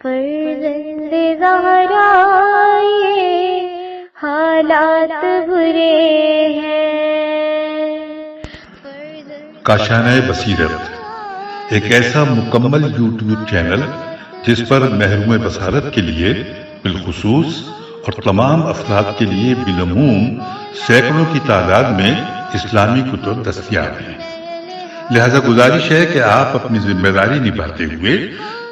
فرزند زہرا یہ حالات برے ہیں۔ کاشانۂ بصیرت ایک ایسا مکمل یوٹیوب چینل جس پر محروم بصارت کے لیے بالخصوص اور تمام افراد کے لیے بالعموم سینکڑوں کی تعداد میں اسلامی کتب دستیاب ہیں۔ لہذا گزارش ہے کہ آپ اپنی ذمہ داری نبھاتے ہوئے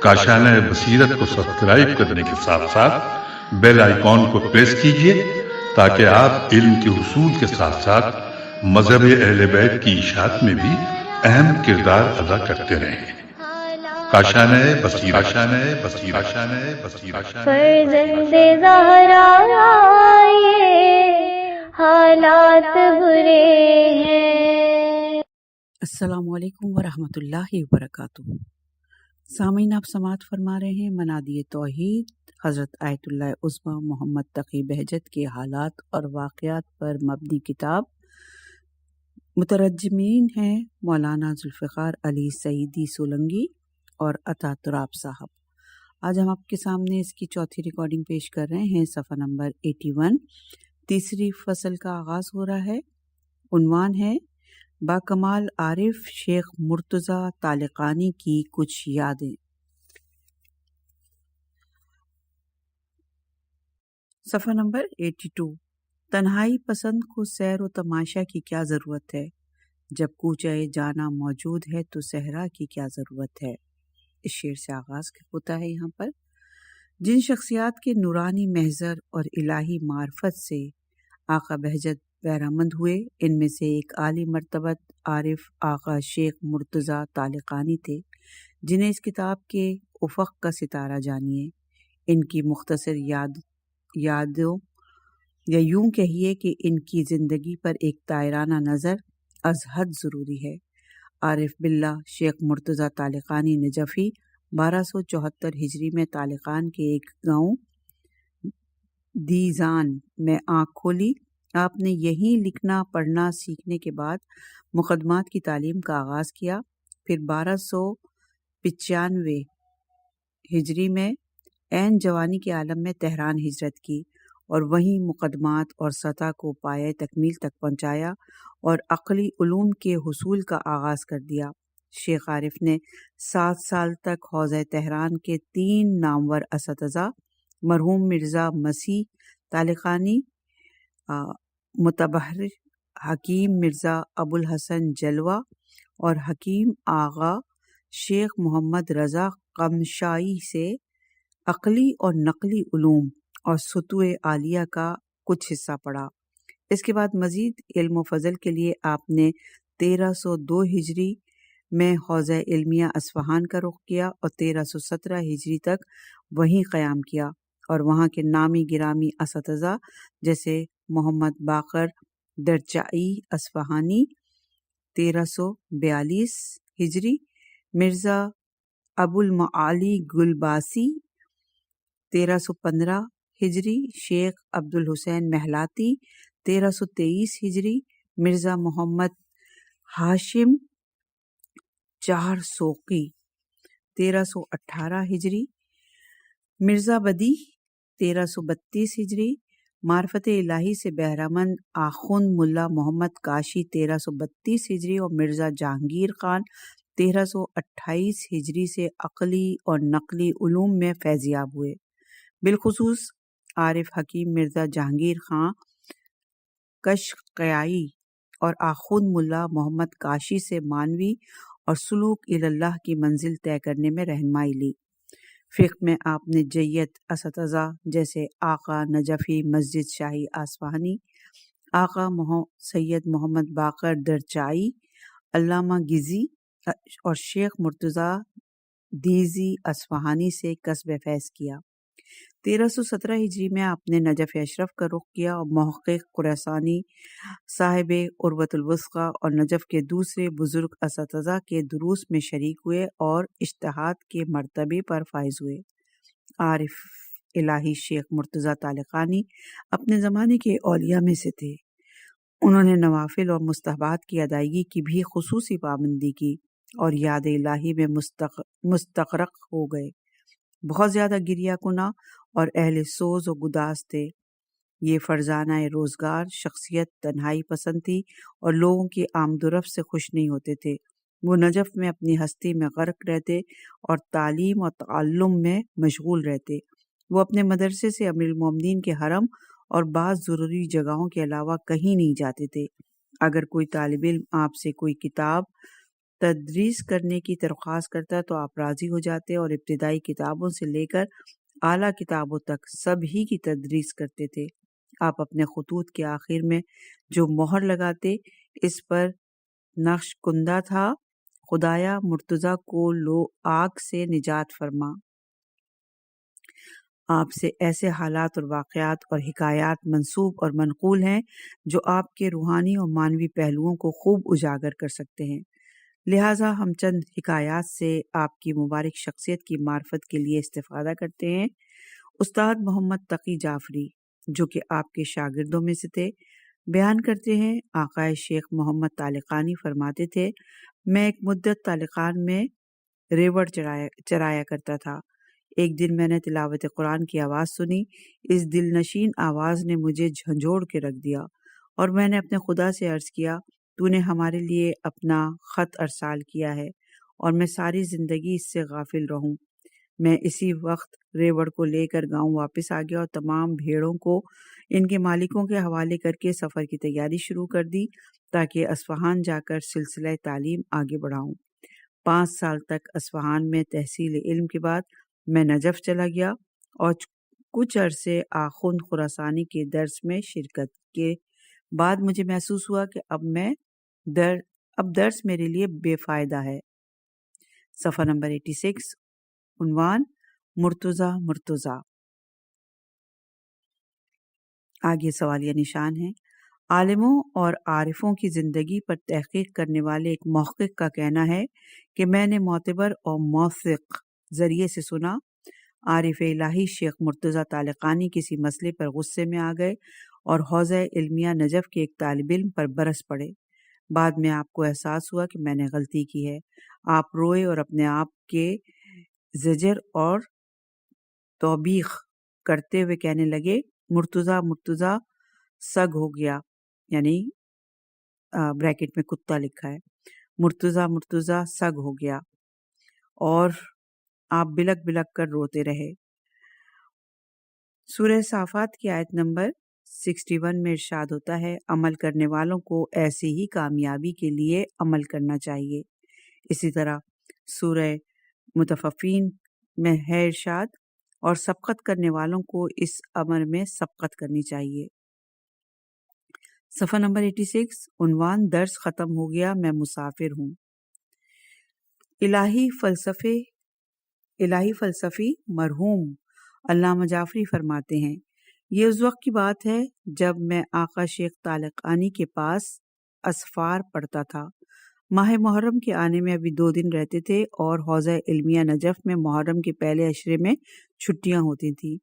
کاشانۂ بصیرت کو سبسکرائب کرنے کے ساتھ ساتھ بیل آئیکن کو پریس کیجیے تاکہ آپ علم کے حصول کے ساتھ ساتھ مذہب اہل بیت کی اشاعت میں بھی اہم کردار ادا کرتے رہیں۔ کاشانۂ بصیرت، کاشانۂ بصیرت، کاشانۂ بصیرت۔ فرزند زہرا یہ حالات برے ہیں۔ السلام علیکم ورحمۃ اللہ وبرکاتہ۔ سامعین، آپ سماعت فرما رہے ہیں منادی توحید حضرت آیت اللہ عظمیٰ محمد تقی بہجت کے حالات اور واقعات پر مبنی کتاب۔ مترجمین ہیں مولانا ذوالفقار علی سعیدی سولنگی اور عطا تراب صاحب۔ آج ہم آپ کے سامنے اس کی چوتھی ریکارڈنگ پیش کر رہے ہیں، صفحہ نمبر 81۔ تیسری فصل کا آغاز ہو رہا ہے۔ عنوان ہے با کمال عارف شیخ مرتضیٰ طالقانی کی کچھ یادیں۔ صفحہ نمبر 82۔ تنہائی پسند کو سیر و تماشا کی کیا ضرورت ہے؟ جب کوچہ جانا موجود ہے تو صحرا کی کیا ضرورت ہے؟ اس شعر سے آغاز ہوتا ہے یہاں پر۔ جن شخصیات کے نورانی محضر اور الہی معرفت سے آقا بہجت بہرامند ہوئے، ان میں سے ایک عالی مرتبت عارف آقا شیخ مرتضیٰ طالقانی تھے، جنہیں اس کتاب کے افق کا ستارہ جانیے۔ ان کی مختصر یادوں یا یوں کہیے کہ ان کی زندگی پر ایک طائرانہ نظر از حد ضروری ہے۔ عارف باللہ شیخ مرتضیٰ طالقانی نجفی 1274 ہجری میں طالقان کے ایک گاؤں دیزان میں آنکھ کھولی۔ آپ نے یہیں لکھنا پڑھنا سیکھنے کے بعد مقدمات کی تعلیم کا آغاز کیا۔ پھر 1295 ہجری میں عین جوانی کے عالم میں تہران ہجرت کی اور وہیں مقدمات اور سطح کو پایہ تکمیل تک پہنچایا اور عقلی علوم کے حصول کا آغاز کر دیا۔ شیخ عارف نے 7 سال تک حوزہ تہران کے 3 نامور اساتذہ مرحوم مرزا مسیح طالقانی، متبحر حکیم مرزا ابوالحسن جلوہ اور حکیم آغا شیخ محمد رضا قمشائی سے عقلی اور نقلی علوم اور سطوح عالیہ کا کچھ حصہ پڑھا۔ اس کے بعد مزید علم و فضل کے لیے آپ نے 1302 ہجری میں حوزہ علمیہ اصفہان کا رخ کیا اور 1317 ہجری تک وہیں قیام کیا اور وہاں کے نامی گرامی اساتذہ جیسے محمد باقر درچائی اصفہانی 1342 ہجری، مرزا ابوالمعالی گلباسی 1315 ہجری، شیخ عبدالحسین محلاتی 1323 ہجری، مرزا محمد ہاشم چہارسوقی 1318 ہجری، مرزا بدی 1332 ہجری، معرفت الہی سے بہرامند آخوند ملا محمد کاشی 1332 ہجری اور مرزا جہانگیر خان 1328 ہجری سے عقلی اور نقلی علوم میں فیضیاب ہوئے۔ بالخصوص عارف حکیم مرزا جہانگیر خان قشقیائی اور آخوند ملا محمد کاشی سے معنوی اور سلوک اللہ کی منزل طے کرنے میں رہنمائی لی۔ فقہ میں آپ نے جیت اساتذہ جیسے آقا نجفی مسجد شاہی اصفہانی، آقا سید محمد باقر درچائی، علامہ گزی اور شیخ مرتضیٰ دیزی اصفہانی سے کسب فیض کیا۔ 1317 ہجری میں آپ نے نجف اشرف کا رخ کیا اور محقق خراسانی صاحب عروۃ الوثقی اور نجف کے دوسرے بزرگ اساتذہ کے دروس میں شریک ہوئے اور اجتہاد کے مرتبے پر فائز ہوئے۔ عارف الہی شیخ مرتضیٰ طالقانی اپنے زمانے کے اولیاء میں سے تھے۔ انہوں نے نوافل اور مستحبات کی ادائیگی کی بھی خصوصی پابندی کی اور یاد الہی میں مستغرق ہو گئے۔ بہت زیادہ گریہ کنا اور اہل سوز و گداز تھے۔ یہ فرزانہ روزگار شخصیت تنہائی پسند تھی اور لوگوں کی آمد و رفت سے خوش نہیں ہوتے تھے۔ وہ نجف میں اپنی ہستی میں غرق رہتے اور تعلیم اور تعلم میں مشغول رہتے۔ وہ اپنے مدرسے سے امیر المومنین کے حرم اور بعض ضروری جگہوں کے علاوہ کہیں نہیں جاتے تھے۔ اگر کوئی طالب علم آپ سے کوئی کتاب تدریس کرنے کی درخواست کرتا تو آپ راضی ہو جاتے اور ابتدائی کتابوں سے لے کر اعلیٰ کتابوں تک سب ہی کی تدریس کرتے تھے۔ آپ اپنے خطوط کے آخر میں جو مہر لگاتے اس پر نقش کندہ تھا، خدایا مرتضیٰ کو لو آگ سے نجات فرما۔ آپ سے ایسے حالات اور واقعات اور حکایات منسوب اور منقول ہیں جو آپ کے روحانی اور معنوی پہلوؤں کو خوب اجاگر کر سکتے ہیں۔ لہٰذا ہم چند حکایات سے آپ کی مبارک شخصیت کی معرفت کے لیے استفادہ کرتے ہیں۔ استاد محمد تقی جعفری جو کہ آپ کے شاگردوں میں سے تھے بیان کرتے ہیں، آقا شیخ محمد طالقانی فرماتے تھے، میں ایک مدت طالقان میں ریوڑ چرایا کرتا تھا۔ ایک دن میں نے تلاوت قرآن کی آواز سنی۔ اس دل نشین آواز نے مجھے جھنجھوڑ کے رکھ دیا اور میں نے اپنے خدا سے عرض کیا، تو نے ہمارے لیے اپنا خط ارسال کیا ہے اور میں ساری زندگی اس سے غافل رہوں۔ میں اسی وقت ریوڑ کو لے کر گاؤں واپس آ گیا اور تمام بھیڑوں کو ان کے مالکوں کے حوالے کر کے سفر کی تیاری شروع کر دی تاکہ اصفہان جا کر سلسلہ تعلیم آگے بڑھاؤں۔ 5 سال تک اصفہان میں تحصیل علم کے بعد میں نجف چلا گیا اور کچھ عرصے آخوند خراسانی کے درس میں شرکت کے بعد مجھے محسوس ہوا کہ اب درس میرے لیے بے فائدہ ہے۔ صفحہ نمبر 86، عنوان مرتضیٰ۔ آگے سوالیہ نشان ہے۔ عالموں اور عارفوں کی زندگی پر تحقیق کرنے والے ایک محقق کا کہنا ہے کہ میں نے معتبر اور موثق ذریعے سے سنا، عارف الہی شیخ مرتضیٰ طالقانی کسی مسئلے پر غصے میں آ گئے اور حوزہ علمیہ نجف کے ایک طالب علم پر برس پڑے۔ بعد میں آپ کو احساس ہوا کہ میں نے غلطی کی ہے۔ آپ روئے اور اپنے آپ کے زجر اور توبیخ کرتے ہوئے کہنے لگے، مرتضیٰ سگ ہو گیا، یعنی بریکٹ میں کتا لکھا ہے، مرتضیٰ سگ ہو گیا، اور آپ بلک بلک کر روتے رہے۔ سورہ صافات کی آیت نمبر 61 میں ارشاد ہوتا ہے، عمل کرنے والوں کو ایسی ہی کامیابی کے لیے عمل کرنا چاہیے۔ اسی طرح سورہ مطففین میں ہے ارشاد، اور سبقت کرنے والوں کو اس امر میں سبقت کرنی چاہیے۔ صفحہ نمبر 86، عنوان درس ختم ہو گیا، میں مسافر ہوں۔ الہی فلسفی مرحوم علامہ جعفری فرماتے ہیں، یہ اس وقت کی بات ہے جب میں آقا شیخ طالقانی کے پاس اسفار پڑھتا تھا۔ ماہ محرم کے آنے میں ابھی 2 دن رہتے تھے اور حوزہ علمیہ نجف میں محرم کے پہلے عشرے میں چھٹیاں ہوتی تھیں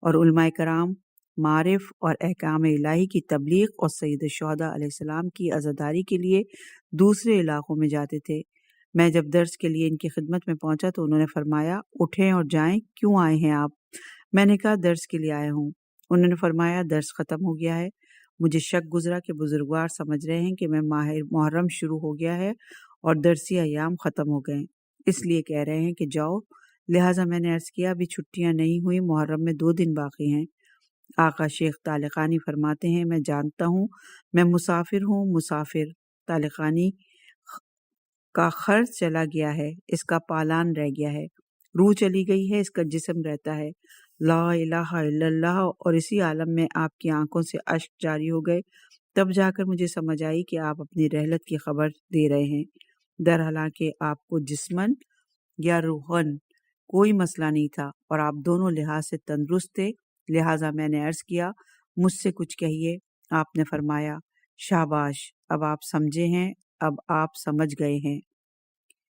اور علماء کرام معارف اور احکام الہی کی تبلیغ اور سید الشہداء علیہ السلام کی عزاداری کے لیے دوسرے علاقوں میں جاتے تھے۔ میں جب درس کے لیے ان کی خدمت میں پہنچا تو انہوں نے فرمایا، اٹھیں اور جائیں، کیوں آئے ہیں آپ؟ میں نے کہا، درس کے لیے آیا ہوں۔ انہوں نے فرمایا، درس ختم ہو گیا ہے۔ مجھے شک گزرا کہ بزرگوار سمجھ رہے ہیں کہ میں ماہ محرم شروع ہو گیا ہے اور درسی ایام ختم ہو گئے، اس لیے کہہ رہے ہیں کہ جاؤ۔ لہٰذا میں نے عرض کیا، ابھی چھٹیاں نہیں ہوئی، محرم میں 2 دن باقی ہیں۔ آقا شیخ طالقانی فرماتے ہیں، میں جانتا ہوں، میں مسافر ہوں۔ مسافر طالقانی کا خرچ چلا گیا ہے، اس کا پالان رہ گیا ہے، روح چلی گئی ہے، اس کا جسم رہتا ہے۔ لا الہ الا اللہ، اور اسی عالم میں آپ کی آنکھوں سے اشک جاری ہو گئے۔ تب جا کر مجھے سمجھ آئی کہ آپ اپنی رحلت کی خبر دے رہے ہیں، درحالانکہ آپ کو جسمن یا روحن کوئی مسئلہ نہیں تھا اور آپ دونوں لحاظ سے تندرست تھے۔ لہٰذا میں نے عرض کیا، مجھ سے کچھ کہیے۔ آپ نے فرمایا، شاباش، اب آپ سمجھے ہیں، اب آپ سمجھ گئے ہیں۔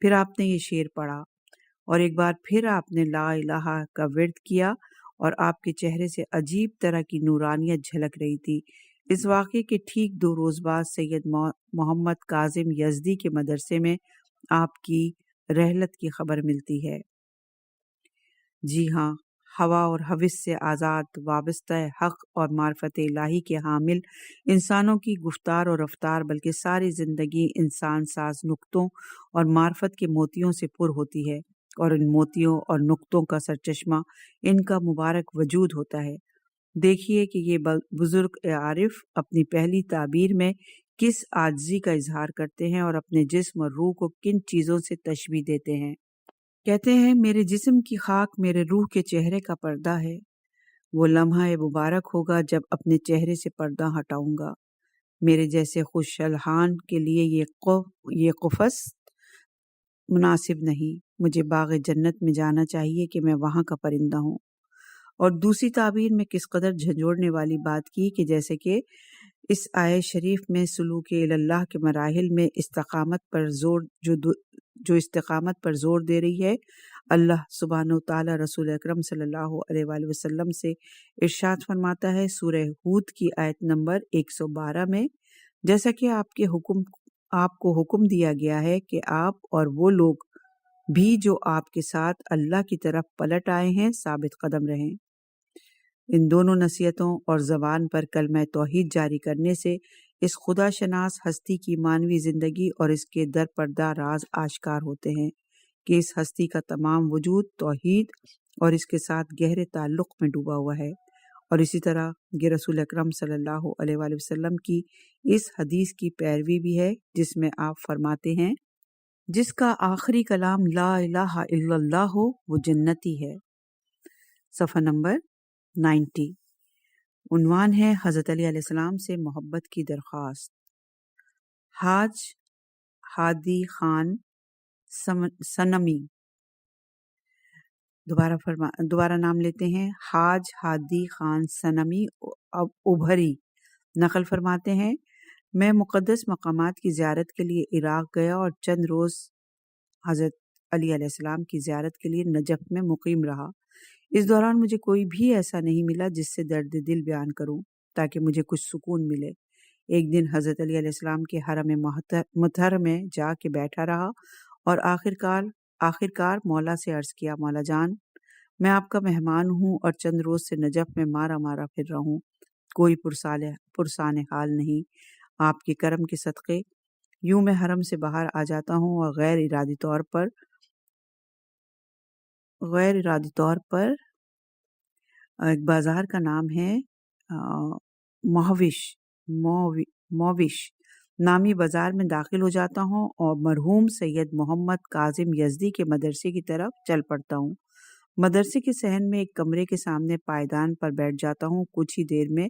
پھر آپ نے یہ شعر پڑھا اور ایک بار پھر آپ نے لا الہ کا ورد کیا اور آپ کے چہرے سے عجیب طرح کی نورانیت جھلک رہی تھی۔ اس واقعے کے ٹھیک 2 روز بعد سید محمد کاظم یزدی کے مدرسے میں آپ کی رحلت کی خبر ملتی ہے۔ جی ہاں، ہوا اور حوث سے آزاد، وابستہ حق اور معرفت الہی کے حامل انسانوں کی گفتار اور رفتار بلکہ ساری زندگی انسان ساز نقطوں اور معرفت کے موتیوں سے پر ہوتی ہے، اور ان موتیوں اور نقطوں کا سرچشمہ ان کا مبارک وجود ہوتا ہے۔ دیکھیے کہ یہ بزرگ عارف اپنی پہلی تعبیر میں کس عاجزی کا اظہار کرتے ہیں اور اپنے جسم اور روح کو کن چیزوں سے تشبیہ دیتے ہیں۔ کہتے ہیں میرے جسم کی خاک میرے روح کے چہرے کا پردہ ہے، وہ لمحہ مبارک ہوگا جب اپنے چہرے سے پردہ ہٹاؤں گا۔ میرے جیسے خوش الحان کے لیے یہ قفس مناسب نہیں، مجھے باغ جنت میں جانا چاہیے کہ میں وہاں کا پرندہ ہوں۔ اور دوسری تعبیر میں کس قدر جھنجھوڑنے والی بات کی کہ جیسے کہ اس آیت شریف میں سلوک اللہ کے مراحل میں استقامت پر زور دے رہی ہے۔ اللہ سبحانہ و تعالی رسول اکرم صلی اللہ علیہ وآلہ وسلم سے ارشاد فرماتا ہے سورہ ہود کی آیت نمبر 112 میں، جیسا کہ آپ کو حکم دیا گیا ہے کہ آپ اور وہ لوگ بھی جو آپ کے ساتھ اللہ کی طرف پلٹ آئے ہیں ثابت قدم رہیں۔ ان دونوں نصیحتوں اور زبان پر کلمہ توحید جاری کرنے سے اس خدا شناس ہستی کی مانوی زندگی اور اس کے در پردہ راز آشکار ہوتے ہیں کہ اس ہستی کا تمام وجود توحید اور اس کے ساتھ گہرے تعلق میں ڈوبا ہوا ہے۔ اور اسی طرح یہ رسول اکرم صلی اللہ علیہ وآلہ وسلم کی اس حدیث کی پیروی بھی ہے جس میں آپ فرماتے ہیں جس کا آخری کلام لا الہ الا اللہ ہو وہ جنتی ہے۔ صفحہ نمبر 90۔ عنوان ہے حضرت علی علیہ السلام سے محبت کی درخواست۔ حاج ہادی خان سنمی، دوبارہ نام لیتے ہیں، حاج ہادی خان سنمی ابھری نقل فرماتے ہیں میں مقدس مقامات کی زیارت کے لیے عراق گیا اور چند روز حضرت علی علیہ السلام کی زیارت کے لیے نجف میں مقیم رہا۔ اس دوران مجھے کوئی بھی ایسا نہیں ملا جس سے درد دل بیان کروں تاکہ مجھے کچھ سکون ملے۔ ایک دن حضرت علی علیہ السلام کے حرم مطہر میں جا کے بیٹھا رہا اور آخرکار مولا سے عرض کیا، مولا جان، میں آپ کا مہمان ہوں اور چند روز سے نجف میں مارا پھر رہا ہوں، کوئی پرسان حال نہیں۔ آپ کے کرم کے صدقے یوں میں حرم سے باہر آ جاتا ہوں اور غیر ارادی طور پر ایک بازار کا نام ہے مووش نامی بازار میں داخل ہو جاتا ہوں اور مرحوم سید محمد کاظم یزدی کے مدرسے کی طرف چل پڑتا ہوں۔ مدرسے کے صحن میں ایک کمرے کے سامنے پائیدان پر بیٹھ جاتا ہوں۔ کچھ ہی دیر میں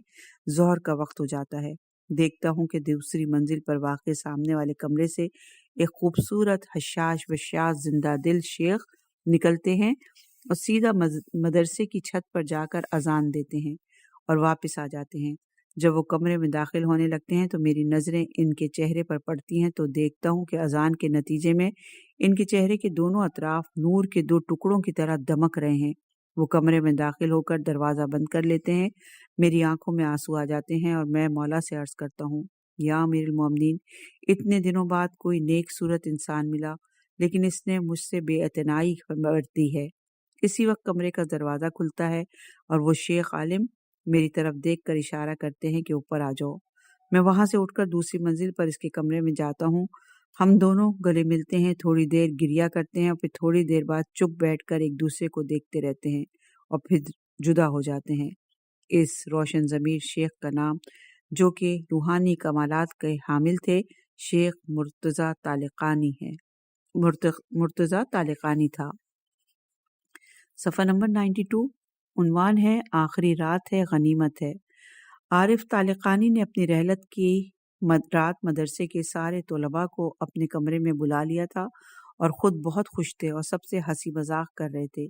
ظہر کا وقت ہو جاتا ہے۔ دیکھتا ہوں کہ دوسری منزل پر واقع سامنے والے کمرے سے ایک خوبصورت حشاش وشاش زندہ دل شیخ نکلتے ہیں اور سیدھا مدرسے کی چھت پر جا کر اذان دیتے ہیں اور واپس آ جاتے ہیں۔ جب وہ کمرے میں داخل ہونے لگتے ہیں تو میری نظریں ان کے چہرے پر پڑتی ہیں تو دیکھتا ہوں کہ اذان کے نتیجے میں ان کے چہرے کے دونوں اطراف نور کے دو ٹکڑوں کی طرح دمک رہے ہیں۔ وہ کمرے میں داخل ہو کر دروازہ بند کر لیتے ہیں۔ میری آنکھوں میں آنسو آ جاتے ہیں اور میں مولا سے عرض کرتا ہوں، یا امیر المومنین، اتنے دنوں بعد کوئی نیک صورت انسان ملا لیکن اس نے مجھ سے بے اعتنائی برتی ہے۔ اسی وقت کمرے کا دروازہ کھلتا ہے اور وہ شیخ عالم میری طرف دیکھ کر اشارہ کرتے ہیں کہ اوپر آ جاؤ۔ میں وہاں سے اٹھ کر دوسری منزل پر اس کے کمرے میں جاتا ہوں۔ ہم دونوں گلے ملتے ہیں، تھوڑی دیر گریہ کرتے ہیں اور پھر تھوڑی دیر بعد چپ بیٹھ کر ایک دوسرے کو دیکھتے رہتے ہیں اور پھر جدا ہو جاتے ہیں۔ اس روشن ضمیر شیخ کا نام، جو کہ روحانی کمالات کے حامل تھے، شیخ مرتضیٰ طالقانی تھا۔ صفحہ نمبر 92۔ عنوان ہے آخری رات ہے غنیمت ہے۔ عارف طالقانی نے اپنی رحلت کی رات مدرسے کے سارے طلباء کو اپنے کمرے میں بلا لیا تھا اور خود بہت خوش تھے اور سب سے ہنسی مذاق کر رہے تھے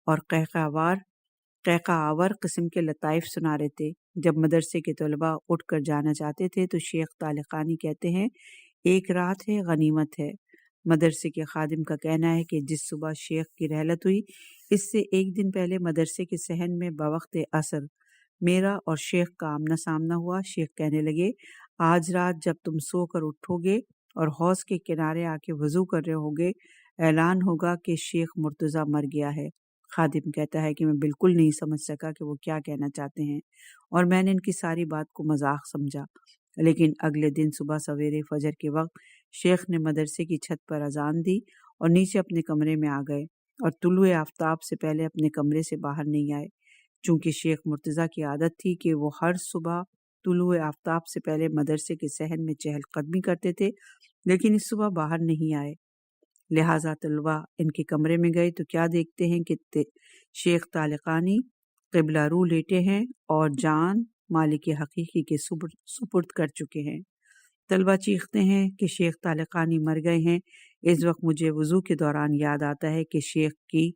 اور قہقہ آور قسم کے لطائف سنا رہے تھے۔ جب مدرسے کے طلباء اٹھ کر جانا چاہتے تھے تو شیخ طالقانی کہتے ہیں، ایک رات ہے غنیمت ہے۔ مدرسے کے خادم کا کہنا ہے کہ جس صبح شیخ کی رحلت ہوئی اس سے ایک دن پہلے مدرسے کے صحن میں بوقت عصر میرا اور شیخ کا آمنا سامنا ہوا۔ شیخ کہنے لگے، آج رات جب تم سو کر اٹھو گے اور حوض کے کنارے آ کے وضو کر رہے ہوگے، اعلان ہوگا کہ شیخ مرتضیٰ مر گیا ہے۔ خادم کہتا ہے کہ میں بالکل نہیں سمجھ سکا کہ وہ کیا کہنا چاہتے ہیں اور میں نے ان کی ساری بات کو مذاق سمجھا۔ لیکن اگلے دن صبح سویرے فجر کے وقت شیخ نے مدرسے کی چھت پر اذان دی اور نیچے اپنے کمرے میں آ گئے اور طلوع آفتاب سے پہلے اپنے کمرے سے باہر نہیں آئے۔ چونکہ شیخ مرتضیٰ کی عادت تھی کہ وہ ہر صبح طلوع آفتاب سے پہلے مدرسے کے صحن میں چہل قدمی کرتے تھے، لیکن اس صبح باہر نہیں آئے۔ لہٰذا طلبہ ان کے کمرے میں گئے تو کیا دیکھتے ہیں کہ شیخ طالقانی قبلہ رو لیٹے ہیں اور جان مالک حقیقی کے سپرد کر چکے ہیں۔ طلبہ چیختے ہیں کہ شیخ طالقانی مر گئے ہیں۔ اس وقت مجھے وضو کے دوران یاد آتا ہے کہ شیخ کی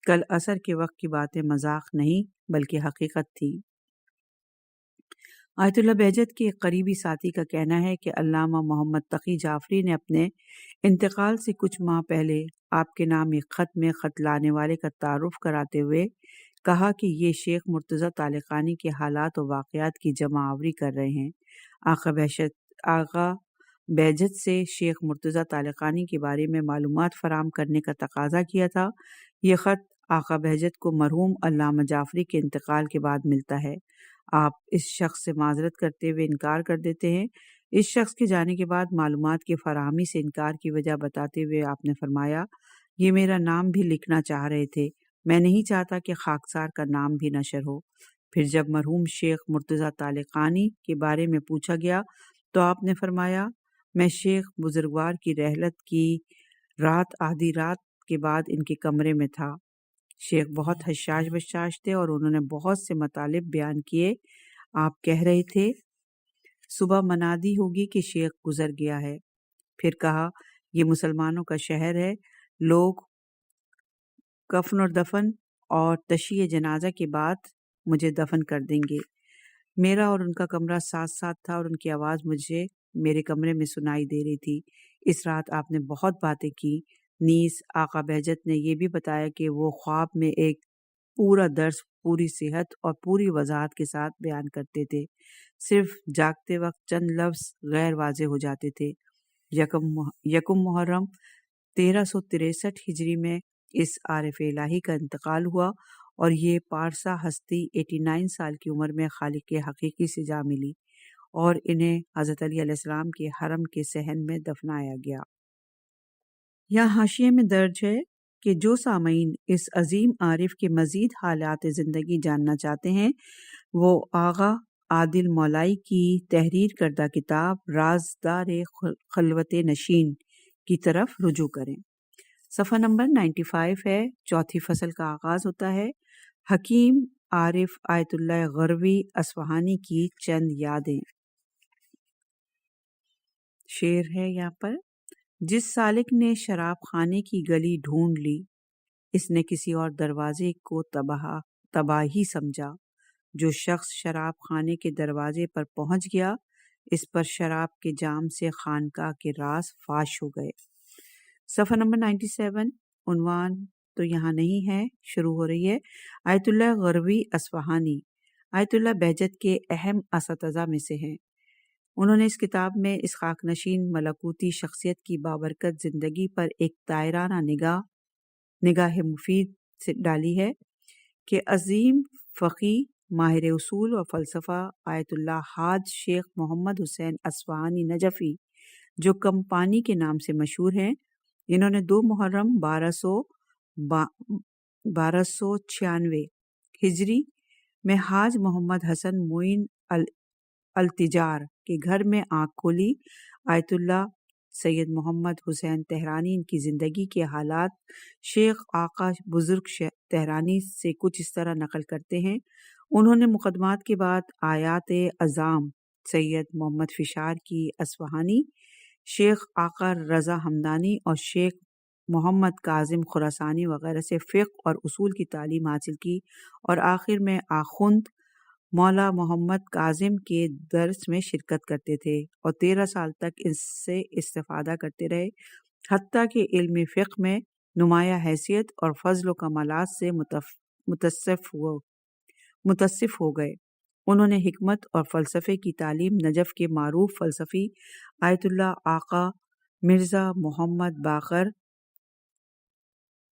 کل عصر کے وقت کی باتیں مذاق نہیں بلکہ حقیقت تھی۔ آیت اللہ بہجت کے ایک قریبی ساتھی کا کہنا ہے کہ علامہ محمد تقی جعفری نے اپنے انتقال سے کچھ ماہ پہلے آپ کے نام ایک خط میں خط لانے والے کا تعارف کراتے ہوئے کہا کہ یہ شیخ مرتضیٰ طالقانی کے حالات و واقعات کی جمع آوری کر رہے ہیں۔ آغا بہجت سے شیخ مرتضیٰ طالقانی کے بارے میں معلومات فراہم کرنے کا تقاضا کیا تھا۔ یہ خط آقا بہجت کو مرحوم علامہ جعفری کے انتقال کے بعد ملتا ہے۔ آپ اس شخص سے معذرت کرتے ہوئے انکار کر دیتے ہیں۔ اس شخص کے جانے کے بعد معلومات کی فراہمی سے انکار کی وجہ بتاتے ہوئے آپ نے فرمایا، یہ میرا نام بھی لکھنا چاہ رہے تھے، میں نہیں چاہتا کہ خاکسار کا نام بھی نشر ہو۔ پھر جب مرحوم شیخ مرتضیٰ طالقانی کے بارے میں پوچھا گیا تو آپ نے فرمایا، میں شیخ بزرگوار کی رحلت کی رات آدھی رات کے بعد ان کے کمرے میں تھا۔ شیخ بہت حشاش بشاش تھے اور انہوں نے بہت سے مطالب بیان کیے۔ آپ کہہ رہے تھے صبح منادی ہوگی کہ شیخ گزر گیا ہے۔ پھر کہا یہ مسلمانوں کا شہر ہے، لوگ کفن اور دفن اور تشییع جنازہ کے بعد مجھے دفن کر دیں گے۔ میرا اور ان کا کمرہ ساتھ ساتھ تھا اور ان کی آواز مجھے میرے کمرے میں سنائی دے رہی تھی۔ اس رات آپ نے بہت باتیں کی۔ نیز آقا بہجت نے یہ بھی بتایا کہ وہ خواب میں ایک پورا درس پوری صحت اور پوری وضاحت کے ساتھ بیان کرتے تھے، صرف جاگتے وقت چند لفظ غیر واضح ہو جاتے تھے۔ یکم محرم 1363 ہجری میں اس عارف الہی کا انتقال ہوا اور یہ پارسا ہستی 89 سال کی عمر میں خالق حقیقی سے جا ملی اور انہیں حضرت علی علیہ السلام کے حرم کے صحن میں دفنایا گیا۔ یہاں حاشیے میں درج ہے کہ جو سامعین اس عظیم عارف کے مزید حالات زندگی جاننا چاہتے ہیں وہ آغا عادل مولائی کی تحریر کردہ کتاب رازدار خلوت نشین کی طرف رجوع کریں۔ صفحہ نمبر 95 ہے۔ چوتھی فصل کا آغاز ہوتا ہے، حکیم عارف آیت اللہ غروی اصفہانی کی چند یادیں۔ شعر ہے یہاں پر، جس سالک نے شراب خانے کی گلی ڈھونڈ لی، اس نے کسی اور دروازے کو تباہی سمجھا۔ جو شخص شراب خانے کے دروازے پر پہنچ گیا، اس پر شراب کے جام سے خانقاہ کے راز فاش ہو گئے۔ صفحہ نمبر 97، عنوان تو یہاں نہیں ہے، شروع ہو رہی ہے، آیت اللہ غروی اصفہانی آیت اللہ بہجت کے اہم اساتذہ میں سے ہیں۔ انہوں نے اس کتاب میں اس خاک نشین ملکوتی شخصیت کی بابرکت زندگی پر ایک طائرانہ نگاہ مفید سے ڈالی ہے کہ عظیم فقیہ، ماہر اصول اور فلسفہ آیت اللہ حاج شیخ محمد حسین اصفہانی نجفی، جو کمپانی کے نام سے مشہور ہیں، انہوں نے 2 محرم 1296 ہجری میں حاج محمد حسن معین التجار کے گھر میں آنکھ کھولی۔ آیت اللہ سید محمد حسین تہرانی ان کی زندگی کے حالات شیخ آقا بزرگ تہرانی سے کچھ اس طرح نقل کرتے ہیں، انہوں نے مقدمات کے بعد آیات اعظام سید محمد فشار کی اصفہانی، شیخ آقا رضا ہمدانی اور شیخ محمد کاظم خراسانی وغیرہ سے فقہ اور اصول کی تعلیم حاصل کی اور آخر میں آخوند مولا محمد کاظم کے درس میں شرکت کرتے تھے اور 13 سال تک اس سے استفادہ کرتے رہے، حتیٰ کہ علم فقہ میں نمایاں حیثیت اور فضل و کمالات سے متصف ہو گئے۔ انہوں نے حکمت اور فلسفے کی تعلیم نجف کے معروف فلسفی آیت اللہ آقا مرزا محمد باقر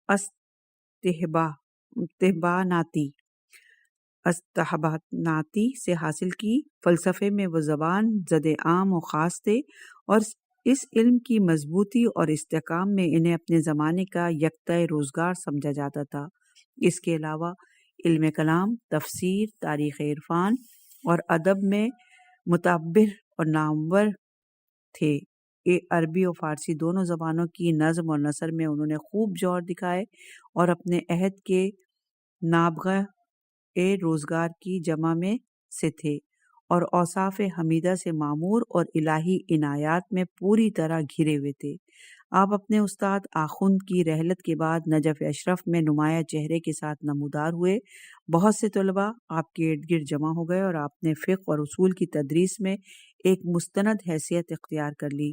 استحبہ استحباناتی سے حاصل کی۔ فلسفے میں وہ زبان زد عام و خاص تھے اور اس علم کی مضبوطی اور استحکام میں انہیں اپنے زمانے کا یکتائے روزگار سمجھا جاتا تھا۔ اس کے علاوہ علم کلام، تفسیر، تاریخ عرفان اور ادب میں متعبر اور نامور تھے۔ عربی اور فارسی دونوں زبانوں کی نظم اور نثر میں انہوں نے خوب جوہر دکھائے اور اپنے عہد کے نابغہ روزگار کی جمع میں سے تھے اور اوصاف حمیدہ سے معمور اور الہی عنایات میں پوری طرح گھرے ہوئے تھے۔ آپ اپنے استاد آخوند کی رحلت کے بعد نجف اشرف میں نمایاں چہرے کے ساتھ نمودار ہوئے۔ بہت سے طلباء آپ کے ارد گرد جمع ہو گئے اور آپ نے فقہ اور اصول کی تدریس میں ایک مستند حیثیت اختیار کر لی۔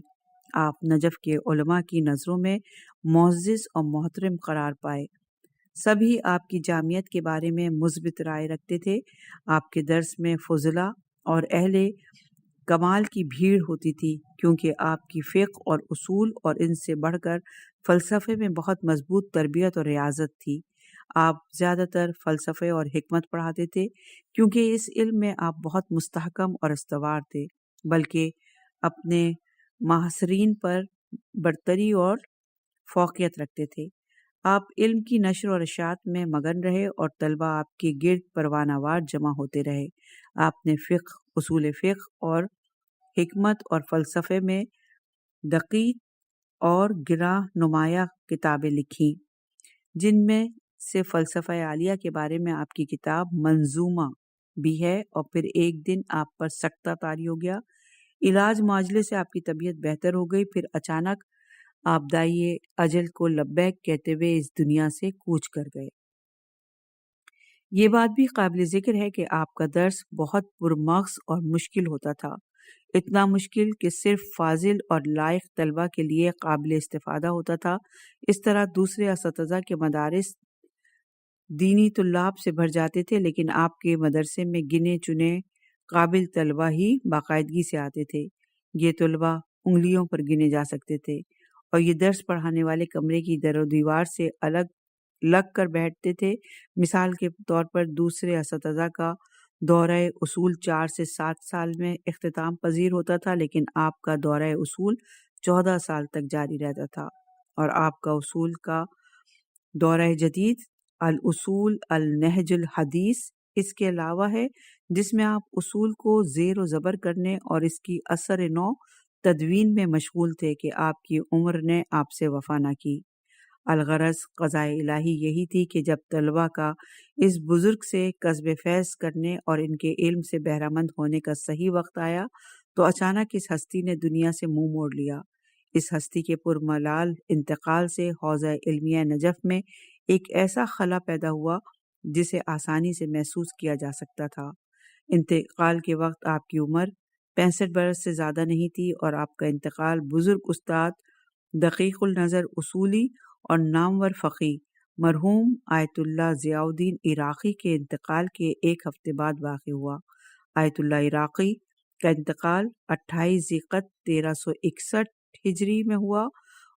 آپ نجف کے علماء کی نظروں میں معزز اور محترم قرار پائے۔ سبھی آپ کی جامعیت کے بارے میں مثبت رائے رکھتے تھے۔ آپ کے درس میں فضلاء اور اہل کمال کی بھیڑ ہوتی تھی، کیونکہ آپ کی فقہ اور اصول اور ان سے بڑھ کر فلسفے میں بہت مضبوط تربیت اور ریاضت تھی۔ آپ زیادہ تر فلسفے اور حکمت پڑھاتے تھے، کیونکہ اس علم میں آپ بہت مستحکم اور استوار تھے، بلکہ اپنے ماحصرین پر برتری اور فوقیت رکھتے تھے۔ آپ علم کی نشر اور اشاعت میں مگن رہے اور طلباء آپ کے گرد پروانہ وار جمع ہوتے رہے۔ آپ نے فقہ، اصول فقہ اور حکمت اور فلسفے میں دقیق اور گراں نمایاں کتابیں لکھیں، جن میں سے فلسفہ عالیہ کے بارے میں آپ کی کتاب منظومہ بھی ہے۔ اور پھر ایک دن آپ پر سکتہ طاری ہو گیا، علاج معالجے سے آپ کی طبیعت بہتر ہو گئی، پھر اچانک آپ داعیے اجل کو لبیک کہتے ہوئے اس دنیا سے کوچ کر گئے۔ یہ بات بھی قابل ذکر ہے کہ آپ کا درس بہت پرمغز اور مشکل ہوتا تھا، اتنا مشکل کہ صرف فاضل اور لائق طلباء کے لیے قابل استفادہ ہوتا تھا۔ اس طرح دوسرے اساتذہ کے مدارس دینی طلاب سے بھر جاتے تھے، لیکن آپ کے مدرسے میں گنے چنے قابل طلباء ہی باقاعدگی سے آتے تھے۔ یہ طلباء انگلیوں پر گنے جا سکتے تھے، اور یہ درس پڑھانے والے کمرے کی در و دیوار سے الگ لگ کر بیٹھتے تھے۔ مثال کے طور پر دوسرے اساتذہ کا دورہ اصول 4 سے 7 سال میں اختتام پذیر ہوتا تھا، لیکن آپ کا دورہ اصول 14 سال تک جاری رہتا تھا، اور آپ کا اصول کا دورہ جدید الاصول النہج الحدیث اس کے علاوہ ہے، جس میں آپ اصول کو زیر و زبر کرنے اور اس کی اثر نو تدوین میں مشغول تھے کہ آپ کی عمر نے آپ سے وفا نہ کی۔ الغرض قضائے الہی یہی تھی کہ جب طلباء کا اس بزرگ سے کسب فیض کرنے اور ان کے علم سے بہرہ مند ہونے کا صحیح وقت آیا تو اچانک اس ہستی نے دنیا سے منہ موڑ لیا۔ اس ہستی کے پرملال انتقال سے حوزہ علمیہ نجف میں ایک ایسا خلا پیدا ہوا جسے آسانی سے محسوس کیا جا سکتا تھا۔ انتقال کے وقت آپ کی عمر 65 برس سے زیادہ نہیں تھی، اور آپ کا انتقال بزرگ استاد، دقیق النظر اصولی اور نامور فقیہ مرحوم آیت اللہ ضیاء الدین عراقی کے انتقال کے 1 ہفتے بعد واقع ہوا۔ آیت اللہ عراقی کا انتقال 28 ذی القعدہ 1361 ہجری میں ہوا،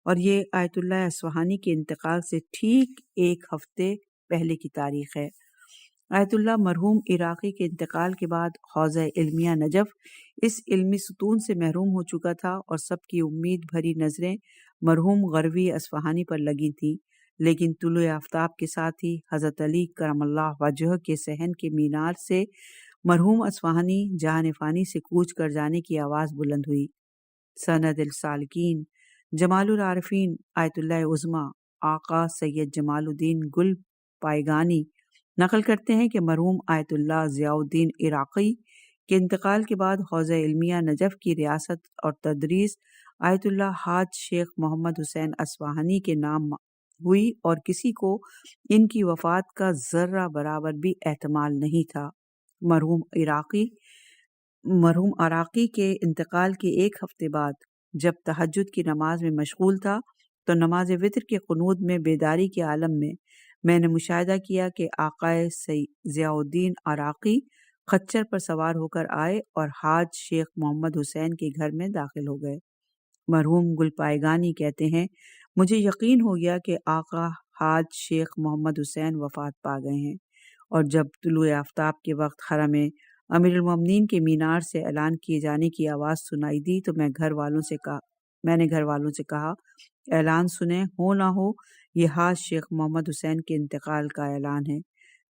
اور یہ آیت اللہ اصفہانی کے انتقال سے ٹھیک 1 ہفتے پہلے کی تاریخ ہے۔ آیت اللہ مرحوم عراقی کے انتقال کے بعد حوزہ علمیہ نجف اس علمی ستون سے محروم ہو چکا تھا، اور سب کی امید بھری نظریں مرحوم غروی اصفہانی پر لگی تھیں، لیکن طلوع آفتاب کے ساتھ ہی حضرت علی کرم اللہ وجہہ کے صحن کے مینار سے مرحوم اصفہانی جہان فانی سے کوچ کر جانے کی آواز بلند ہوئی۔ سند السالکین جمال العارفین آیت اللہ عظمی آقا سید جمال الدین گل پائیگانی نقل کرتے ہیں کہ مرحوم آیت اللہ ضیاء الدین عراقی کے انتقال کے بعد حوزہ علمیہ نجف کی ریاست اور تدریس آیت اللہ حاج شیخ محمد حسین اصفہانی کے نام ہوئی، اور کسی کو ان کی وفات کا ذرہ برابر بھی احتمال نہیں تھا۔ مرحوم عراقی کے انتقال کے 1 ہفتے بعد جب تہجد کی نماز میں مشغول تھا تو نماز وتر کے قنوت میں بیداری کے عالم میں نے مشاہدہ کیا کہ آقا ضیاء الدین عراقی خچر پر سوار ہو کر آئے اور حاج شیخ محمد حسین کے گھر میں داخل ہو گئے۔ مرحوم گل پائیگانی کہتے ہیں، مجھے یقین ہو گیا کہ آقا حاج شیخ محمد حسین وفات پا گئے ہیں، اور جب طلوع آفتاب کے وقت حرم امیر المومنین کے مینار سے اعلان کیے جانے کی آواز سنائی دی تو میں نے گھر والوں سے کہا اعلان سنیں، ہو نہ ہو یہ حاج شیخ محمد حسین کے انتقال کا اعلان ہے۔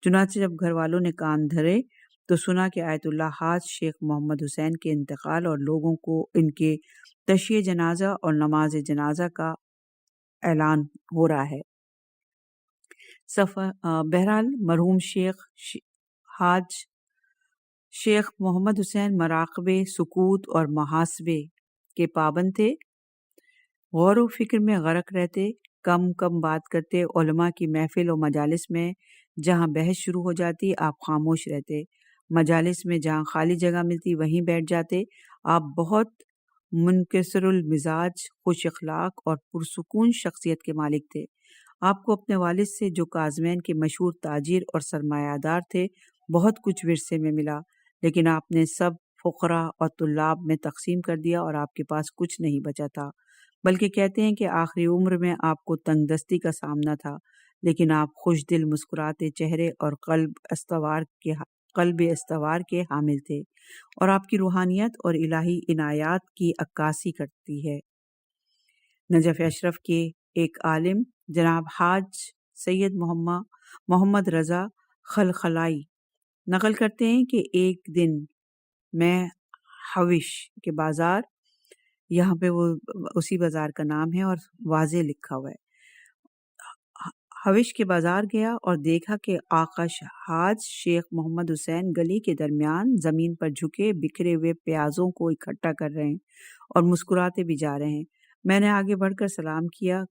چنانچہ جب گھر والوں نے کان دھرے تو سنا کہ آیت اللہ حاج شیخ محمد حسین کے انتقال اور لوگوں کو ان کے تشییع جنازہ اور نماز جنازہ کا اعلان ہو رہا ہے۔ بہرحال مرحوم حاج شیخ محمد حسین مراقبے، سکوت اور محاسبے کے پابند تھے، غور و فکر میں غرق رہتے، کم بات کرتے، علماء کی محفل و مجالس میں جہاں بحث شروع ہو جاتی آپ خاموش رہتے، مجالس میں جہاں خالی جگہ ملتی وہیں بیٹھ جاتے۔ آپ بہت منکسر المزاج، خوش اخلاق اور پرسکون شخصیت کے مالک تھے۔ آپ کو اپنے والد سے جو کاظمین کے مشہور تاجر اور سرمایہ دار تھے بہت کچھ ورثے میں ملا، لیکن آپ نے سب فقراء اور طلاب میں تقسیم کر دیا اور آپ کے پاس کچھ نہیں بچا تھا، بلکہ کہتے ہیں کہ آخری عمر میں آپ کو تنگ دستی کا سامنا تھا، لیکن آپ خوش دل، مسکراتے چہرے اور قلب استوار کے حامل تھے، اور آپ کی روحانیت اور الہی عنایات کی عکاسی کرتی ہے۔ نجف اشرف کے ایک عالم جناب حاج سید محمد رضا خلخلائی نقل کرتے ہیں کہ ایک دن میں حوش کے بازار، یہاں پہ وہ اسی بازار کا نام ہے اور واضح لکھا ہوا ہے، حوش کے بازار گیا اور دیکھا کہ آقا حاج شیخ محمد حسین گلی کے درمیان زمین پر جھکے بکھرے ہوئے پیازوں کو اکٹھا کر رہے ہیں اور مسکراتے بھی جا رہے ہیں۔ میں نے آگے بڑھ کر سلام کیا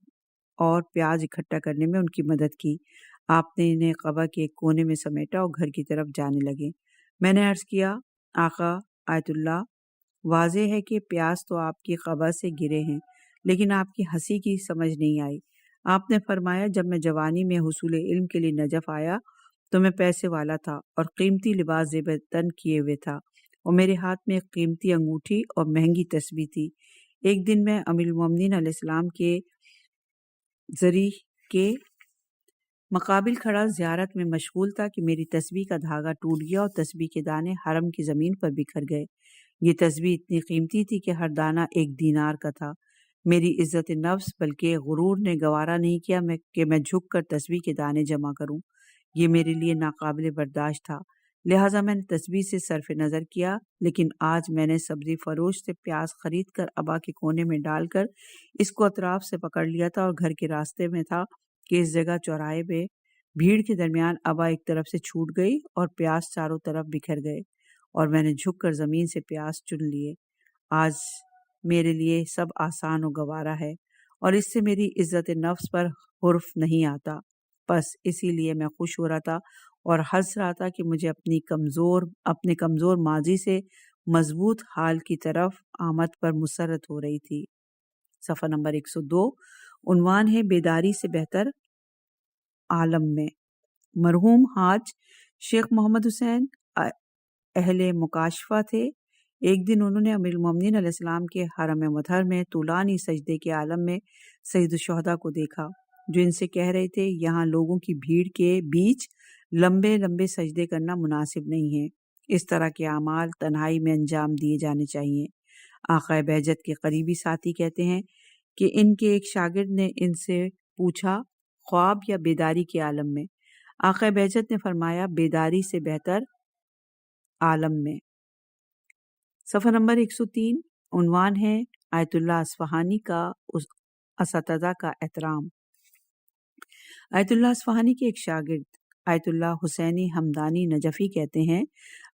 اور پیاز اکٹھا کرنے میں ان کی مدد کی۔ آپ نے انہیں قبا کے ایک کونے میں سمیٹا اور گھر کی طرف جانے لگے۔ میں نے عرض کیا آقا آیت اللہ، واضح ہے کہ پیاز تو آپ کی قبا سے گرے ہیں، لیکن آپ کی ہنسی کی سمجھ نہیں آئی۔ آپ نے فرمایا جب میں جوانی میں حصول علم کے لیے نجف آیا تو میں پیسے والا تھا اور قیمتی لباس زیب تن کیے ہوئے تھا، اور میرے ہاتھ میں ایک قیمتی انگوٹھی اور مہنگی تسبیح تھی۔ ایک دن میں امیر المومنین علیہ السلام کے زری کے مقابل کھڑا زیارت میں مشغول تھا کہ میری تسبیح کا دھاگا ٹوٹ گیا اور تسبیح کے دانے حرم کی زمین پر بکھر گئے۔ یہ تسبیح اتنی قیمتی تھی کہ ہر دانہ 1 دینار کا تھا۔ میری عزت نفس بلکہ غرور نے گوارا نہیں کیا کہ میں جھک کر تسبیح کے دانے جمع کروں، یہ میرے لیے ناقابل برداشت تھا، لہٰذا میں نے تسبیح سے صرف نظر کیا۔ لیکن آج میں نے سبزی فروش سے پیاز خرید کر ابا کے کونے میں ڈال کر اس کو اطراف سے پکڑ لیا تھا اور گھر کے راستے میں تھا کہ اس جگہ چوراہے پہ بھیڑ کے درمیان ابا ایک طرف سے چھوٹ گئی اور پیاز چاروں طرف بکھر گئے، اور میں نے جھک کر زمین سے پیاز چن لیے۔ آج میرے لیے سب آسان و گوارا ہے اور اس سے میری عزت نفس پر حرف نہیں آتا، بس اسی لیے میں خوش ہو رہا تھا اور ہنس رہا تھا کہ مجھے اپنے کمزور ماضی سے مضبوط حال کی طرف آمد پر مسرت ہو رہی تھی۔ صفحہ نمبر 102، عنوان ہے بیداری سے بہتر عالم میں۔ مرحوم حاج شیخ محمد حسین اہل مکاشفہ تھے۔ ایک دن انہوں نے امیر المومنین علیہ السلام کے حرم مطہر میں طولانی سجدے کے عالم میں سید الشہداء کو دیکھا، جو ان سے کہہ رہے تھے یہاں لوگوں کی بھیڑ کے بیچ لمبے لمبے سجدے کرنا مناسب نہیں ہے، اس طرح کے اعمال تنہائی میں انجام دیے جانے چاہیے۔ آقا بہجت کے قریبی ساتھی کہتے ہیں کہ ان کے ایک شاگرد نے ان سے پوچھا خواب یا بیداری کے عالم میں؟ آقا بہجت نے فرمایا بیداری سے بہتر عالم میں۔ صفحہ نمبر 103، عنوان ہے آیت اللہ اصفہانی کا اساتذہ کا احترام۔ آیت اللہ اصفہانی کے ایک شاگرد آیت اللہ حسینی حمدانی نجفی کہتے ہیں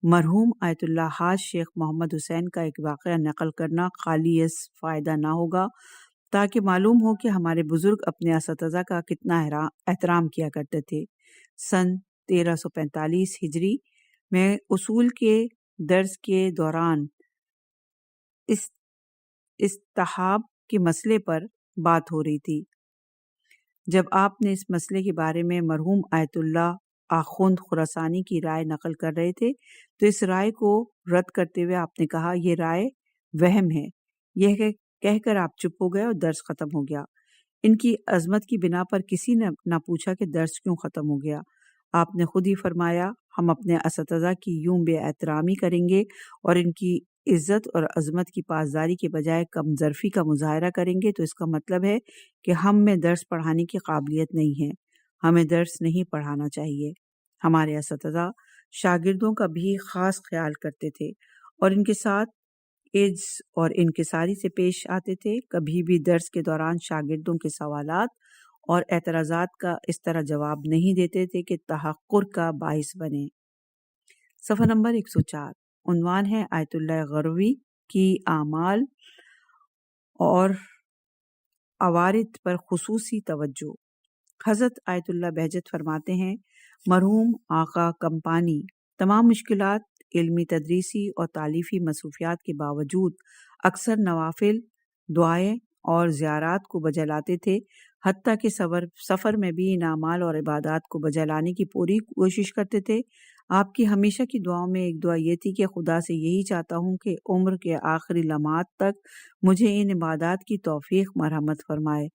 مرحوم آیت اللہ حاج شیخ محمد حسین کا ایک واقعہ نقل کرنا خالص فائدہ نہ ہوگا تاکہ معلوم ہو کہ ہمارے بزرگ اپنے اساتذہ کا کتنا احترام کیا کرتے تھے۔ سن 1345 ہجری میں اصول کے درس کے دوران استحاب کے مسئلے پر بات ہو رہی تھی۔ جب آپ نے اس مسئلے کے بارے میں مرحوم آیت اللہ آخوند خراسانی کی رائے نقل کر رہے تھے تو اس رائے کو رد کرتے ہوئے آپ نے کہا یہ رائے وہم ہے، یہ کہہ کر آپ چپ ہو گئے اور درس ختم ہو گیا۔ ان کی عظمت کی بنا پر کسی نے نہ پوچھا کہ درس کیوں ختم ہو گیا۔ آپ نے خود ہی فرمایا ہم اپنے اساتذہ کی یوں بے احترامی کریں گے اور ان کی عزت اور عظمت کی پاسداری کے بجائے کم ظرفی کا مظاہرہ کریں گے تو اس کا مطلب ہے کہ ہم میں درس پڑھانے کی قابلیت نہیں ہے، ہمیں درس نہیں پڑھانا چاہیے۔ ہمارے اساتذہ شاگردوں کا بھی خاص خیال کرتے تھے اور ان کے ساتھ عجز اور انکساری سے پیش آتے تھے۔ کبھی بھی درس کے دوران شاگردوں کے سوالات اور اعتراضات کا اس طرح جواب نہیں دیتے تھے کہ تحقر کا باعث بنے۔ صفحہ نمبر 104 عنوان ہے آیت اللہ غروی کی اعمال اور عوارض پر خصوصی توجہ۔ حضرت آیت اللہ بہجت فرماتے ہیں مرحوم آقا کمپانی تمام مشکلات، علمی تدریسی اور تالیفی مصروفیات کے باوجود اکثر نوافل، دعائیں اور زیارات کو بجا لاتے تھے، حتیٰ کہ سفر میں بھی ان اعمال اور عبادات کو بجا لانے کی پوری کوشش کرتے تھے۔ آپ کی ہمیشہ کی دعاؤں میں ایک دعا یہ تھی کہ خدا سے یہی چاہتا ہوں کہ عمر کے آخری لمحات تک مجھے ان عبادات کی توفیق مرحمت فرمائے،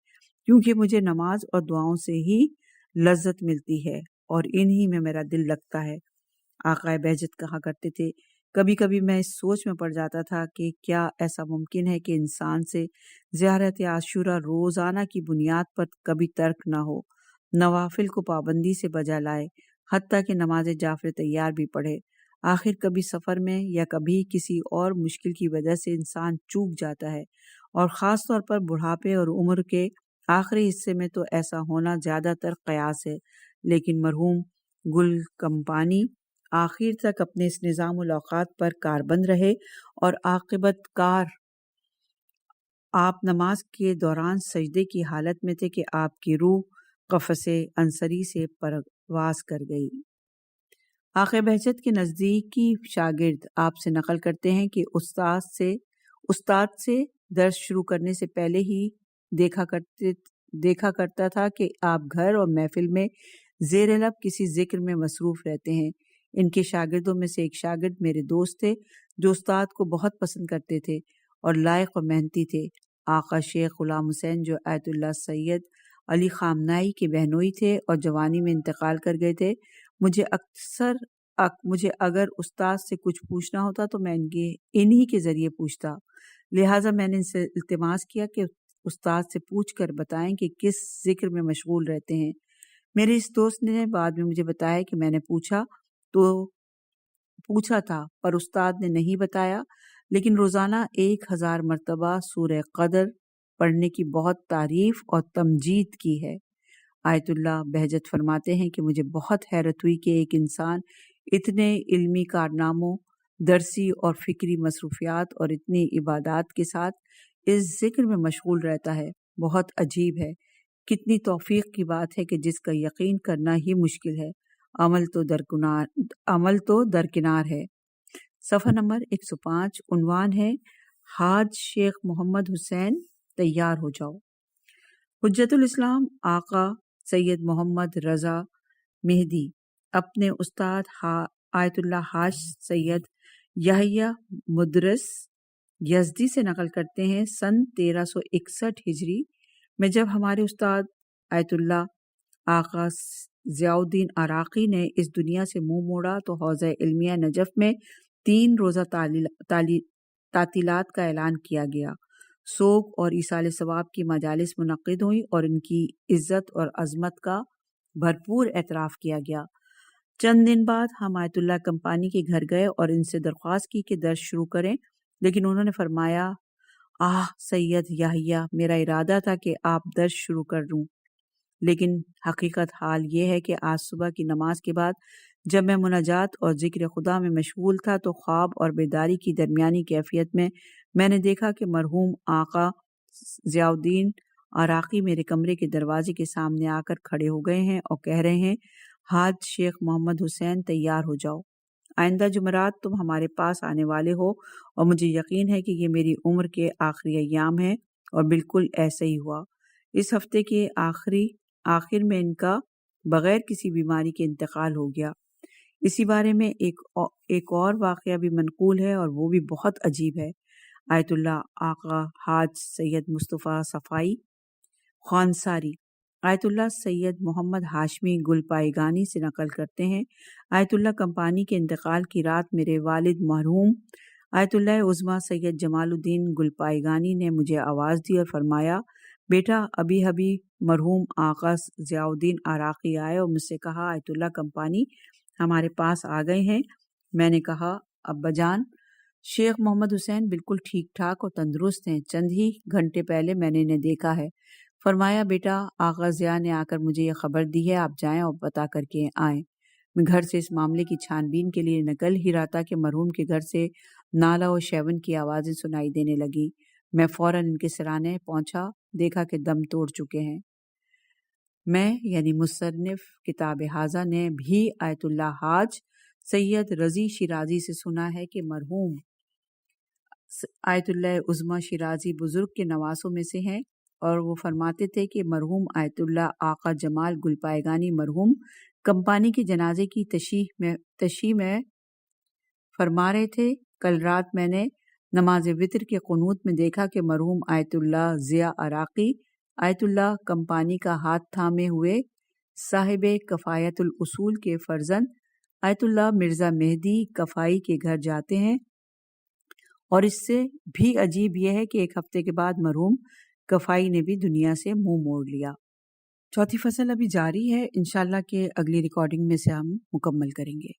کیونکہ مجھے نماز اور دعاؤں سے ہی لذت ملتی ہے اور انہی میں میرا دل لگتا ہے۔ آقا بہجت کہا کرتے تھے کبھی کبھی میں اس سوچ میں پڑ جاتا تھا کہ کیا ایسا ممکن ہے کہ انسان سے زیارت عاشورہ روزانہ کی بنیاد پر کبھی ترک نہ ہو، نوافل کو پابندی سے بجا لائے، حتیٰ کہ نماز جعفر تیار بھی پڑھے۔ آخر کبھی سفر میں یا کبھی کسی اور مشکل کی وجہ سے انسان چوک جاتا ہے، اور خاص طور پر بڑھاپے اور عمر کے آخری حصے میں تو ایسا ہونا زیادہ تر قیاس ہے۔ لیکن مرحوم گل کمپانی آخر تک اپنے اس نظام الاوقات پر کاربند رہے اور عاقبت کار آپ نماز کے دوران سجدے کی حالت میں تھے کہ آپ کی روح قفس عنصری سے پرواز کر گئی۔ آقا بہجت کے نزدیکی شاگرد آپ سے نقل کرتے ہیں کہ استاد سے درس شروع کرنے سے پہلے ہی دیکھا کرتا تھا کہ آپ گھر اور محفل میں زیر لب کسی ذکر میں مصروف رہتے ہیں۔ ان کے شاگردوں میں سے ایک شاگرد میرے دوست تھے جو استاد کو بہت پسند کرتے تھے اور لائق و محنتی تھے۔ آقا شیخ غلام حسین جو آیت اللہ سید علی خامنائی کے بہنوئی تھے اور جوانی میں انتقال کر گئے تھے، مجھے اگر استاد سے کچھ پوچھنا ہوتا تو میں انہی کے ذریعے پوچھتا، لہٰذا میں نے ان سے التماس کیا کہ استاد سے پوچھ کر بتائیں کہ کس ذکر میں مشغول رہتے ہیں۔ میرے اس دوست نے بعد میں مجھے بتایا کہ میں نے پوچھا تھا پر استاد نے نہیں بتایا، لیکن روزانہ 1000 مرتبہ سورہ قدر پڑھنے کی بہت تعریف اور تمجید کی ہے۔ آیت اللہ بہجت فرماتے ہیں کہ مجھے بہت حیرت ہوئی کہ ایک انسان اتنے علمی کارناموں، درسی اور فکری مصروفیات اور اتنی عبادات کے ساتھ اس ذکر میں مشغول رہتا ہے۔ بہت عجیب ہے، کتنی توفیق کی بات ہے کہ جس کا یقین کرنا ہی مشکل ہے، عمل تو درکنار ہے۔ صفحہ نمبر 105 عنوان ہے حاج شیخ محمد حسین تیار ہو جاؤ۔ حجت الاسلام آقا سید محمد رضا مہدی اپنے استاد آیت اللہ حاج سید یحییٰ مدرس یزدی سے نقل کرتے ہیں سن 1361 ہجری میں جب ہمارے استاد آیت اللہ آقا ضیاء الدین عراقی نے اس دنیا سے منہ موڑا تو حوزہ علمیہ نجف میں 3 روزہ تعطیلات کا اعلان کیا گیا۔ سوگ اور ایصال ثواب کی مجالس منعقد ہوئیں اور ان کی عزت اور عظمت کا بھرپور اعتراف کیا گیا۔ چند دن بعد ہم آیت اللہ کمپانی کے گھر گئے اور ان سے درخواست کی کہ درس شروع کریں، لیکن انہوں نے فرمایا سید یحییٰ میرا ارادہ تھا کہ آپ درس شروع کر دوں، لیکن حقیقت حال یہ ہے کہ آج صبح کی نماز کے بعد جب میں مناجات اور ذکر خدا میں مشغول تھا تو خواب اور بیداری کی درمیانی کیفیت میں نے دیکھا کہ مرحوم آقا ضیاء الدین عراقی میرے کمرے کے دروازے کے سامنے آ کر کھڑے ہو گئے ہیں اور کہہ رہے ہیں حاج شیخ محمد حسین تیار ہو جاؤ، آئندہ جمعرات تم ہمارے پاس آنے والے ہو، اور مجھے یقین ہے کہ یہ میری عمر کے آخری ایام ہیں، اور بالکل ایسا ہی ہوا۔ اس ہفتے کے آخر میں ان کا بغیر کسی بیماری کے انتقال ہو گیا۔ اسی بارے میں ایک اور واقعہ بھی منقول ہے اور وہ بھی بہت عجیب ہے۔ آیت اللہ آقا حاج سید مصطفیٰ صفائی خانساری آیت اللہ سید محمد ہاشمی گلپائیگانی سے نقل کرتے ہیں، آیت اللہ کمپانی کے انتقال کی رات میرے والد مرحوم آیت اللہ عظمیٰ سید جمال الدین گلپائیگانی نے مجھے آواز دی اور فرمایا، بیٹا ابھی ابھی مرحوم آقا ضیاء الدین عراقی آئے اور مجھ سے کہا آیت اللہ کمپانی ہمارے پاس آ گئے ہیں۔ میں نے کہا ابا جان، شیخ محمد حسین بالکل ٹھیک ٹھاک اور تندرست ہیں، چند ہی گھنٹے پہلے میں نے انہیں دیکھا ہے۔ فرمایا بیٹا آقا ضیاء نے آ کر مجھے یہ خبر دی ہے، آپ جائیں اور پتہ کر کے آئیں۔ میں گھر سے اس معاملے کی چھان بین کے لیے نکل ہی رہا تھا کہ مرحوم کے گھر سے نالہ و شیون کی آوازیں سنائی دینے لگی۔ میں فوراً ان کے سرانے پہنچا، دیکھا کہ دم توڑ چکے ہیں۔ میں یعنی مصنف کتاب ھذا نے بھی آیت اللہ حاج سید رضی شیرازی سے سنا ہے کہ مرحوم آیت اللہ عظمیٰ شیرازی بزرگ کے نواسوں میں سے ہیں، اور وہ فرماتے تھے کہ مرحوم آیت اللہ آقا جمال گلپائیگانی مرحوم کمپانی کے جنازے کی تشییع میں فرما رہے تھے۔ کل رات میں نے نماز وتر کے قنوت میں دیکھا کہ مرحوم آیت اللہ ضیاء عراقی آیت اللہ کمپانی کا ہاتھ تھامے ہوئے صاحب کفایت الاصول کے فرزند آیت اللہ مرزا مہدی کفائی کے گھر جاتے ہیں، اور اس سے بھی عجیب یہ ہے کہ ایک ہفتے کے بعد مرحوم کفائی نے بھی دنیا سے منہ موڑ لیا۔ چوتھی فصل ابھی جاری ہے، انشاءاللہ کہ اگلی ریکارڈنگ میں سے ہم مکمل کریں گے۔